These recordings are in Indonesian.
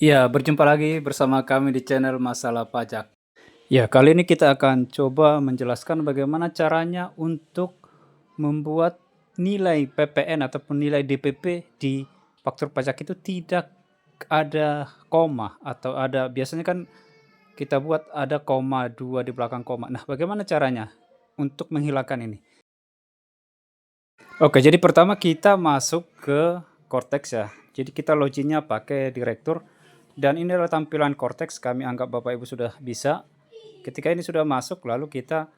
Ya, berjumpa lagi bersama kami di channel Masalah Pajak. Ya, kali ini kita akan coba menjelaskan bagaimana caranya untuk membuat nilai PPN ataupun nilai DPP di faktur pajak itu tidak ada koma atau biasanya kan kita buat ada koma 2 di belakang koma. Nah, bagaimana caranya untuk menghilangkan ini? Oke, jadi pertama kita masuk ke Cortex ya. Jadi kita loginnya pakai Direktur. Dan ini adalah tampilan Cortex, kami anggap Bapak Ibu sudah bisa. Ketika ini sudah masuk, lalu kita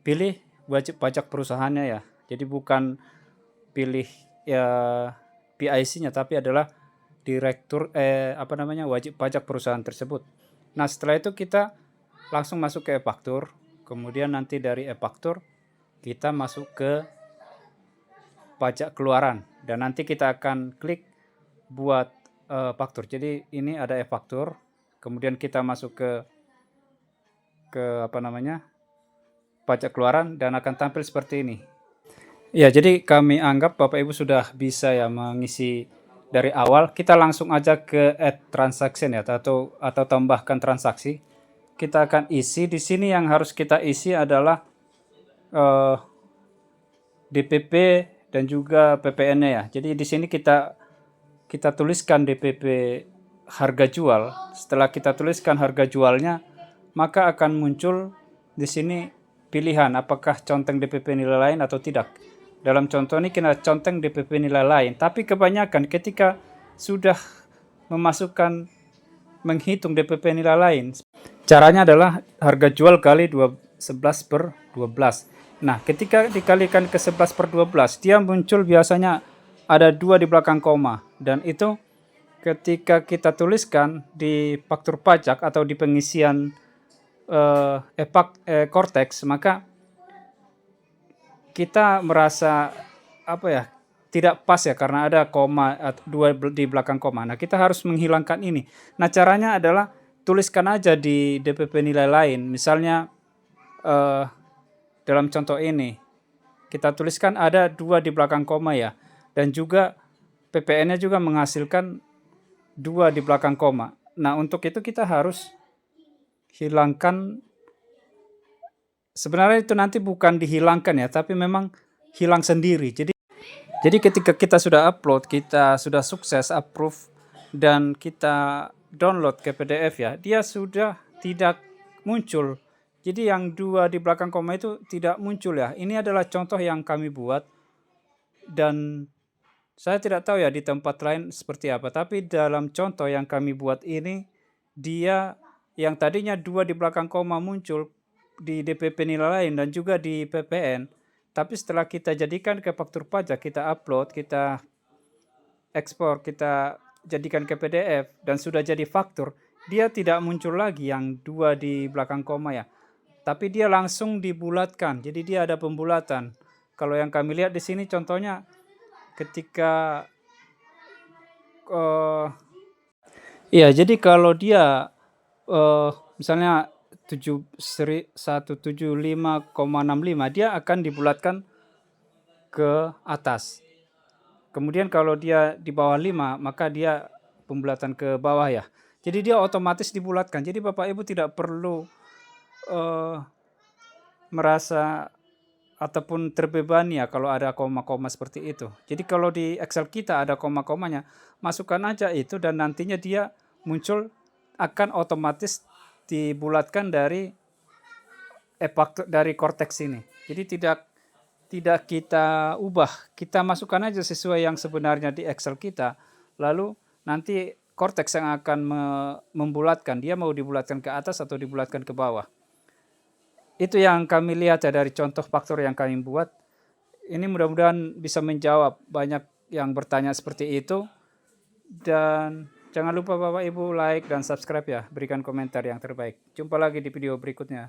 pilih wajib pajak perusahaannya ya. Jadi bukan pilih ya PIC-nya, tapi adalah wajib pajak perusahaan tersebut. Nah, setelah itu kita langsung masuk ke e-faktur. Kemudian nanti dari e-faktur kita masuk ke pajak keluaran dan nanti kita akan klik buat faktur. Jadi ini ada e-faktur, kemudian kita masuk ke pajak keluaran dan akan tampil seperti ini. Ya, jadi kami anggap Bapak Ibu sudah bisa ya mengisi dari awal. Kita langsung aja ke add transaction ya atau tambahkan transaksi. Kita akan isi di sini, yang harus kita isi adalah DPP dan juga PPN-nya ya. Jadi di sini kita tuliskan DPP harga jual. Setelah kita tuliskan harga jualnya, maka akan muncul di sini pilihan apakah conteng DPP nilai lain atau tidak. Dalam contoh ini kita conteng DPP nilai lain, tapi kebanyakan ketika sudah menghitung DPP nilai lain, caranya adalah harga jual kali 11/12. Nah, ketika dikalikan ke 11/12, dia muncul biasanya ada 2 di belakang koma, dan itu ketika kita tuliskan di faktur pajak atau di pengisian Cortex, maka kita merasa tidak pas ya karena ada koma 2 di belakang koma. Nah, kita harus menghilangkan ini. Nah, caranya adalah tuliskan aja di DPP nilai lain. Misalnya dalam contoh ini kita tuliskan ada 2 di belakang koma ya, dan juga PPN-nya juga menghasilkan 2 di belakang koma. Nah, untuk itu kita harus hilangkan. Sebenarnya itu nanti bukan dihilangkan ya, tapi memang hilang sendiri. Jadi ketika kita sudah upload, kita sudah sukses approve dan kita download ke PDF ya, dia sudah tidak muncul. Jadi yang 2 di belakang koma itu tidak muncul ya. Ini adalah contoh yang kami buat dan saya tidak tahu ya di tempat lain seperti apa, tapi dalam contoh yang kami buat ini, dia yang tadinya 2 di belakang koma muncul di DPP nilai lain dan juga di PPN, tapi setelah kita jadikan ke faktur pajak, kita upload, kita ekspor, kita jadikan ke PDF dan sudah jadi faktur, dia tidak muncul lagi yang 2 di belakang koma ya, tapi dia langsung dibulatkan. Jadi dia ada pembulatan. Kalau yang kami lihat di sini contohnya ketika jadi kalau dia misalnya 175,65, dia akan dibulatkan ke atas. Kemudian kalau dia di bawah 5, maka dia pembulatan ke bawah ya. Jadi dia otomatis dibulatkan. Jadi Bapak Ibu tidak perlu merasa ataupun terbebani ya kalau ada koma-koma seperti itu. Jadi kalau di Excel kita ada koma-komanya, masukkan aja itu dan nantinya dia muncul, akan otomatis dibulatkan dari Cortex ini. Jadi tidak kita ubah, kita masukkan aja sesuai yang sebenarnya di Excel kita, lalu nanti Cortex yang akan membulatkan, dia mau dibulatkan ke atas atau dibulatkan ke bawah. Itu yang kami lihat ya dari contoh faktur yang kami buat. Ini mudah-mudahan bisa menjawab banyak yang bertanya seperti itu. Dan jangan lupa Bapak Ibu like dan subscribe ya, berikan komentar yang terbaik. Jumpa lagi di video berikutnya.